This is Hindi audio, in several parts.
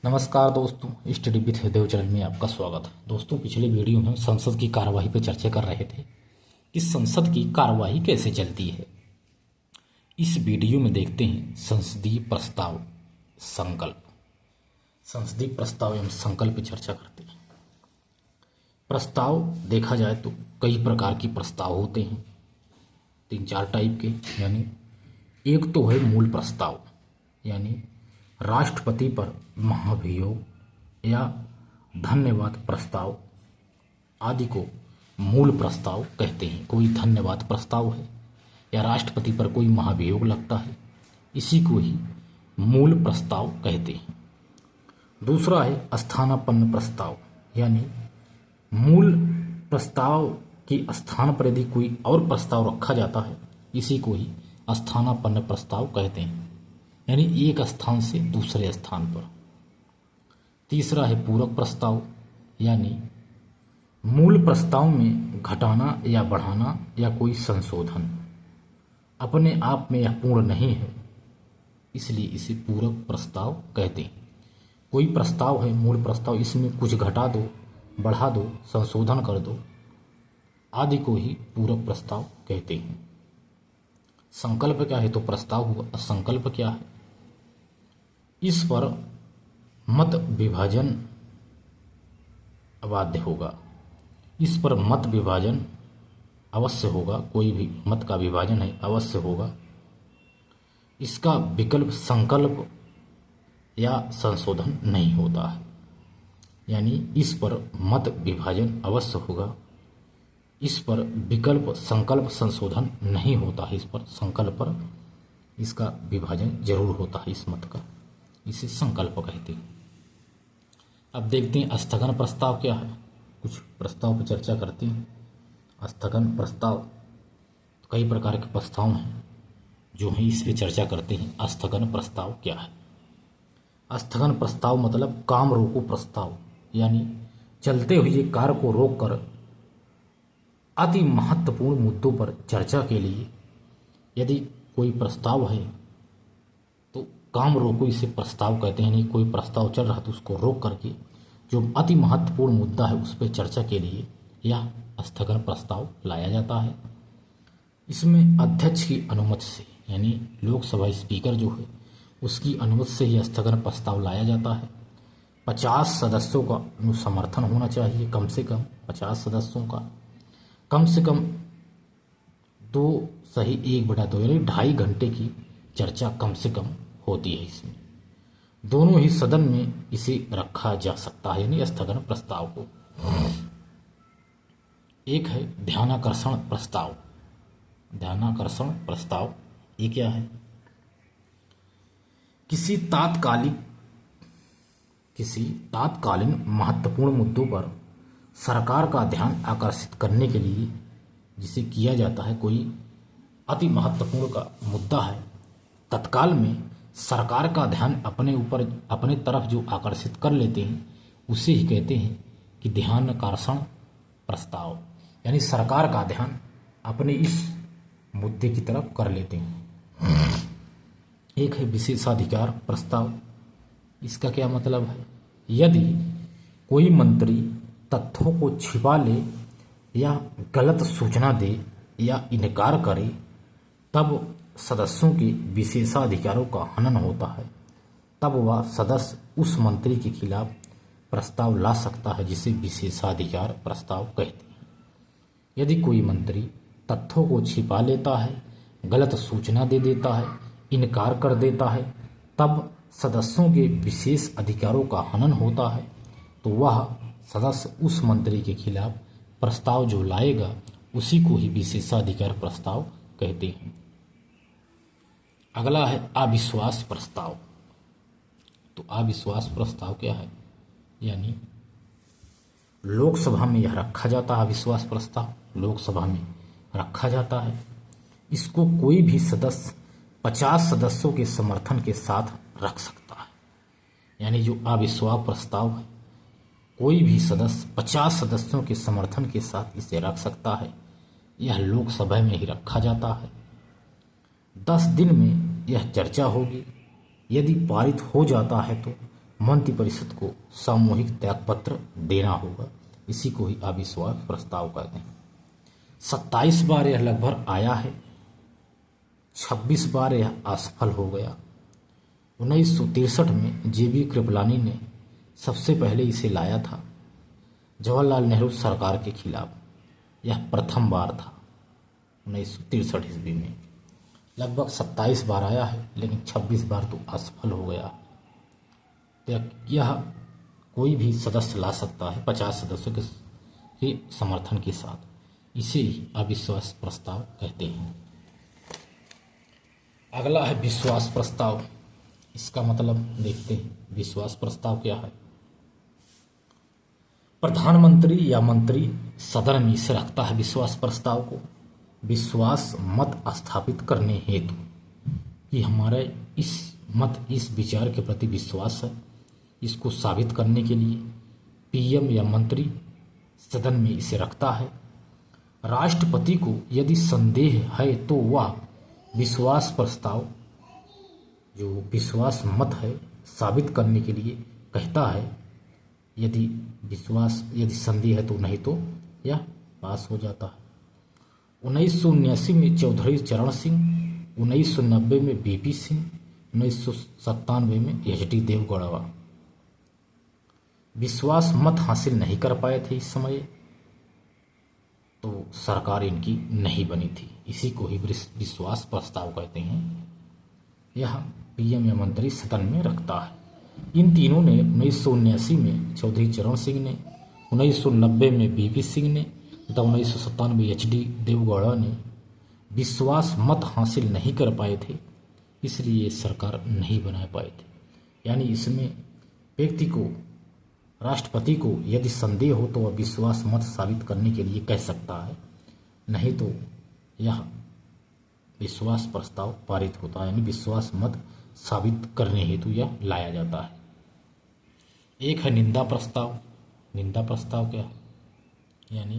नमस्कार दोस्तों, स्टडी विथ देव चैनल में आपका स्वागत है। दोस्तों, पिछले वीडियो में संसद की कार्यवाही पर चर्चा कर रहे थे कि संसद की कार्यवाही कैसे चलती है। इस वीडियो में देखते हैं संसदीय प्रस्ताव संकल्प। संसदीय प्रस्ताव एवं संकल्प पर चर्चा करते हैं। प्रस्ताव देखा जाए तो कई प्रकार की प्रस्ताव होते हैं, 3-4 टाइप के। यानी एक तो है मूल प्रस्ताव, यानी राष्ट्रपति पर महाभियोग या धन्यवाद प्रस्ताव आदि को मूल प्रस्ताव कहते हैं। कोई धन्यवाद प्रस्ताव है या राष्ट्रपति पर कोई महाभियोग लगता है, इसी को ही मूल प्रस्ताव कहते हैं। दूसरा है स्थानापन्न प्रस्ताव, यानी मूल प्रस्ताव के स्थान पर यदि कोई और प्रस्ताव रखा जाता है, इसी को ही स्थानापन्न प्रस्ताव कहते हैं, यानी एक स्थान से दूसरे स्थान पर। तीसरा है पूरक प्रस्ताव, यानी मूल प्रस्ताव में घटाना या बढ़ाना या कोई संशोधन अपने आप में यह पूर्ण नहीं है, इसलिए इसे पूरक प्रस्ताव कहते हैं। कोई प्रस्ताव है मूल प्रस्ताव, इसमें कुछ घटा दो, बढ़ा दो, संशोधन कर दो, आदि को ही पूरक प्रस्ताव कहते हैं। संकल्प क्या है? तो प्रस्ताव हुआ। संकल्प क्या है? इस पर मत विभाजन अबाध्य होगा। इस पर मत विभाजन अवश्य होगा। कोई भी मत का विभाजन है अवश्य होगा। इसका विकल्प संकल्प या संशोधन नहीं होता है। यानी इस पर मत विभाजन अवश्य होगा, इस पर विकल्प संकल्प संशोधन नहीं होता है। इस पर संकल्प पर इसका विभाजन जरूर होता है इस मत का, इसे संकल्प कहते हैं। अब देखते हैं स्थगन प्रस्ताव क्या है। कुछ प्रस्ताव पर चर्चा करते हैं। स्थगन प्रस्ताव, कई प्रकार के प्रस्ताव हैं जो हैं, इस पर चर्चा करते हैं। स्थगन प्रस्ताव क्या है? स्थगन प्रस्ताव मतलब काम रोको प्रस्ताव, यानी चलते हुए कार्य को रोककर अति महत्वपूर्ण मुद्दों पर चर्चा के लिए यदि कोई प्रस्ताव है तो काम रोको इसे प्रस्ताव कहते हैं। नहीं कोई प्रस्ताव चल रहा तो उसको रोक करके जो अति महत्वपूर्ण मुद्दा है उस पर चर्चा के लिए यह स्थगन प्रस्ताव लाया जाता है। इसमें अध्यक्ष की अनुमति से, यानी लोकसभा स्पीकर जो है उसकी अनुमति से ही स्थगन प्रस्ताव लाया जाता है। 50 सदस्यों का समर्थन होना चाहिए, कम से कम 50 सदस्यों का, कम से कम 2:1/2 यानी 2.5 घंटे की चर्चा कम से कम होती है। इसमें दोनों ही सदन में इसे रखा जा सकता है, यानी स्थगन प्रस्ताव को। एक है ध्यानाकर्षण प्रस्ताव। ध्यानाकर्षण प्रस्ताव ये क्या है? किसी तात्कालीन महत्वपूर्ण मुद्दों पर सरकार का ध्यान आकर्षित करने के लिए जिसे किया जाता है। कोई अति महत्वपूर्ण का मुद्दा है, तत्काल में सरकार का ध्यान अपने तरफ जो आकर्षित कर लेते हैं उसे ही कहते हैं कि ध्यानाकर्षण प्रस्ताव, यानी सरकार का ध्यान अपने इस मुद्दे की तरफ कर लेते हैं। एक है विशेषाधिकार प्रस्ताव। इसका क्या मतलब है? यदि कोई मंत्री तथ्यों को छिपा ले या गलत सूचना दे या इनकार करे, तब सदस्यों के विशेषाधिकारों का हनन होता है। तब वह सदस्य उस मंत्री के खिलाफ प्रस्ताव ला सकता है, जिसे विशेषाधिकार प्रस्ताव कहते हैं। यदि कोई मंत्री तथ्यों को छिपा लेता है, गलत सूचना दे देता है, इनकार कर देता है, तब सदस्यों के विशेष अधिकारों का हनन होता है, तो वह सदस्य उस मंत्री के खिलाफ प्रस्ताव जो लाएगा उसी को ही विशेषाधिकार प्रस्ताव कहते हैं। अगला है अविश्वास प्रस्ताव। तो अविश्वास प्रस्ताव क्या है? यानी लोकसभा में यह रखा जाता है। अविश्वास प्रस्ताव लोकसभा में रखा जाता है। इसको कोई भी सदस्य 50 सदस्यों के समर्थन के साथ रख सकता है। यानी जो अविश्वास प्रस्ताव है, कोई भी सदस्य 50 सदस्यों के समर्थन के साथ इसे रख सकता है। यह लोकसभा में ही रखा जाता है। 10 दिन में यह चर्चा होगी। यदि पारित हो जाता है तो मंत्रिपरिषद को सामूहिक त्यागपत्र देना होगा। इसी को ही अविश्वास प्रस्ताव कहते हैं। 27 बार यह लगभग आया है, 26 बार यह असफल हो गया। 1963 में JB कृपलानी ने सबसे पहले इसे लाया था जवाहरलाल नेहरू सरकार के खिलाफ। यह प्रथम बार था 1963 ईस्वी में। लगभग 27 बार आया है, लेकिन 26 बार तो असफल हो गया। तो यह कोई भी सदस्य ला सकता है 50 सदस्यों के समर्थन के साथ। इसे ही अविश्वास प्रस्ताव कहते हैं। अगला है विश्वास प्रस्ताव। इसका मतलब देखते हैं। विश्वास प्रस्ताव क्या है? प्रधानमंत्री या मंत्री सदन में इसे रखता है विश्वास प्रस्ताव को विश्वास मत स्थापित करने हेतु कि हमारा इस विचार के प्रति विश्वास है। इसको साबित करने के लिए PM या मंत्री सदन में इसे रखता है। राष्ट्रपति को यदि संदेह है तो वह विश्वास प्रस्ताव जो विश्वास मत है साबित करने के लिए कहता है। यदि संदेह है तो, नहीं तो यह पास हो जाता है। 1979 में चौधरी चरण सिंह, 1990 में BP सिंह, 1997 में HD देवगौड़ा विश्वास मत हासिल नहीं कर पाए थे। इस समय तो सरकार इनकी नहीं बनी थी। इसी को ही विश्वास प्रस्ताव कहते हैं। यह PM या मंत्री सदन में रखता है। इन तीनों ने 1979 में चौधरी चरण सिंह ने, 1990 में BP सिंह ने तथा 1997 में HD देवगौड़ा ने विश्वास मत हासिल नहीं कर पाए थे, इसलिए सरकार नहीं बना पाए थे। यानी इसमें व्यक्ति को, राष्ट्रपति को यदि संदेह हो तो वह विश्वास मत साबित करने के लिए कह सकता है, नहीं तो यह विश्वास प्रस्ताव पारित होता है। यानी विश्वास मत साबित करने हेतु यह लाया जाता है। एक है निंदा प्रस्ताव। निंदा प्रस्ताव क्या है? यानी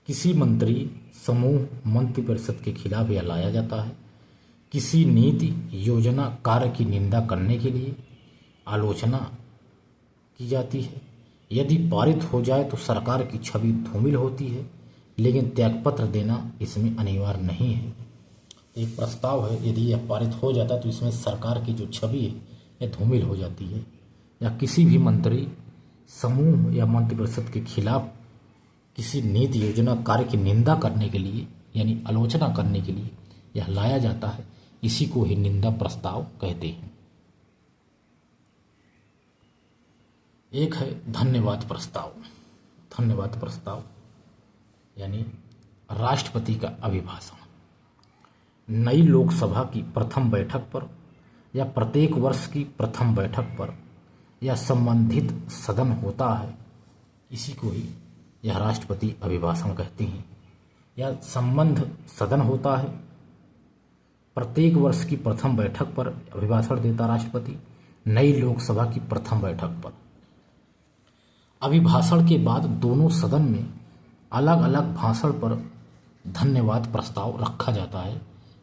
किसी मंत्री समूह मंत्रिपरिषद के खिलाफ यह लाया जाता है। किसी नीति योजना कार्य की निंदा करने के लिए आलोचना की जाती है। यदि पारित हो जाए तो सरकार की छवि धूमिल होती है, लेकिन त्यागपत्र देना इसमें अनिवार्य नहीं है। एक प्रस्ताव है, यदि यह पारित हो जाता है तो इसमें सरकार की जो छवि है यह धूमिल हो जाती है। या किसी भी मंत्री समूह या मंत्रिपरिषद के खिलाफ किसी नीति योजना कार्य की निंदा करने के लिए यानी आलोचना करने के लिए यह लाया जाता है। इसी को ही निंदा प्रस्ताव कहते हैं। एक है धन्यवाद प्रस्ताव। धन्यवाद प्रस्ताव यानी राष्ट्रपति का अभिभाषण। नई लोकसभा की प्रथम बैठक पर या प्रत्येक वर्ष की प्रथम बैठक पर या संबंधित सदन होता है, इसी को ही यह राष्ट्रपति अभिभाषण कहते हैं। या संबंध सदन होता है, प्रत्येक वर्ष की प्रथम बैठक पर अभिभाषण देता राष्ट्रपति, नई लोकसभा की प्रथम बैठक पर। अभिभाषण के बाद दोनों सदन में अलग अलग भाषण पर धन्यवाद प्रस्ताव रखा जाता है।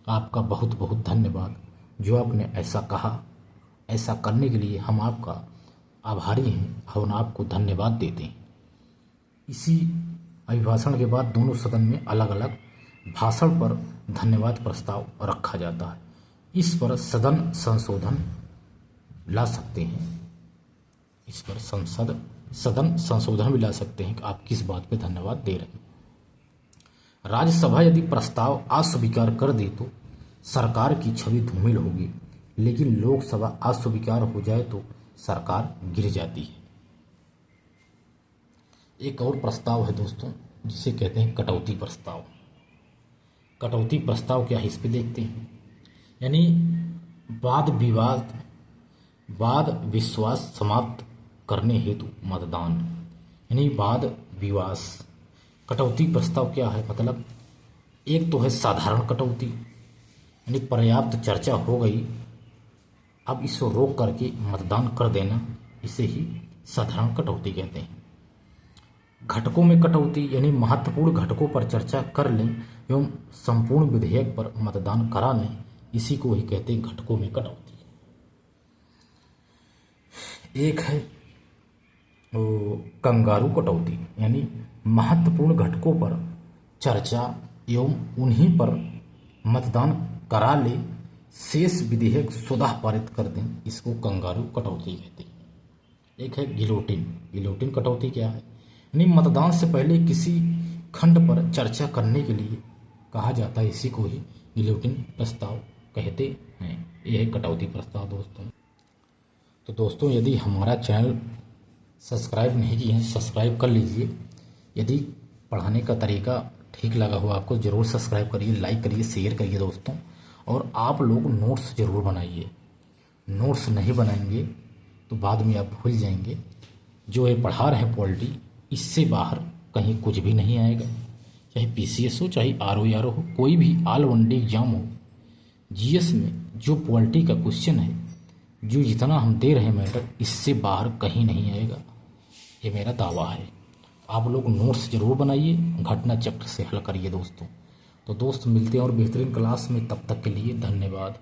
आपका बहुत बहुत धन्यवाद, जो आपने ऐसा कहा, ऐसा करने के लिए हम आपका आभारी हैं और आपको धन्यवाद देते हैं। इसी अभिभाषण के बाद दोनों सदन में अलग अलग भाषण पर धन्यवाद प्रस्ताव रखा जाता है। इस पर सदन संशोधन ला सकते हैं। इस पर सदन संशोधन भी ला सकते हैं कि आप किस बात पे धन्यवाद दे रहे हैं। राज्यसभा यदि प्रस्ताव अस्वीकार कर दे तो सरकार की छवि धूमिल होगी, लेकिन लोकसभा अस्वीकार हो जाए तो सरकार गिर जाती है। एक और प्रस्ताव है दोस्तों, जिसे कहते हैं कटौती प्रस्ताव। कटौती प्रस्ताव क्या है, इस पे देखते हैं। यानी वाद विश्वास समाप्त करने हेतु मतदान, यानी वाद विवाद। कटौती प्रस्ताव क्या है, मतलब एक तो है साधारण कटौती, यानी पर्याप्त चर्चा हो गई, अब इसको रोक करके मतदान कर देना, इसे ही साधारण कटौती कहते हैं। घटकों में कटौती, यानी महत्वपूर्ण घटकों पर चर्चा कर लें एवं संपूर्ण विधेयक पर मतदान करा लें, इसी को ही कहते हैं घटकों में कटौती। एक है कंगारू कटौती, यानी महत्वपूर्ण घटकों पर चर्चा एवं उन्हीं पर मतदान करा ले, शेष विधेयक स्वतः पारित कर दें, इसको कंगारू कटौती कहते हैं। एक है गिलोटिन। गिलोटिन कटौती क्या है, यानी मतदान से पहले किसी खंड पर चर्चा करने के लिए कहा जाता है, इसी को ही गिलोटिन प्रस्ताव कहते हैं। यह है कटौती प्रस्ताव दोस्तों। तो दोस्तों यदि हमारा चैनल सब्सक्राइब नहीं किए हैं, सब्सक्राइब कर लीजिए। यदि पढ़ाने का तरीका ठीक लगा हो आपको, ज़रूर सब्सक्राइब करिए, लाइक करिए, शेयर करिए दोस्तों। और आप लोग नोट्स ज़रूर बनाइए। नोट्स नहीं बनाएंगे तो बाद में आप भूल जाएंगे। जो ये पढ़ा रहे हैं पॉलिटी, इससे बाहर कहीं कुछ भी नहीं आएगा। चाहे पीसीएस हो, चाहे आरओ हो, कोई भी ऑल वनडे एग्जाम हो, जीएस में जो पॉलिटी का क्वेश्चन है, जो जितना हम दे रहे हैं मैटर, इससे बाहर कहीं नहीं आएगा। ये मेरा दावा है। आप लोग नोट्स ज़रूर बनाइए, घटना चक्र से हल करिए दोस्तों। तो दोस्त मिलते हैं और बेहतरीन क्लास में, तब तक के लिए धन्यवाद।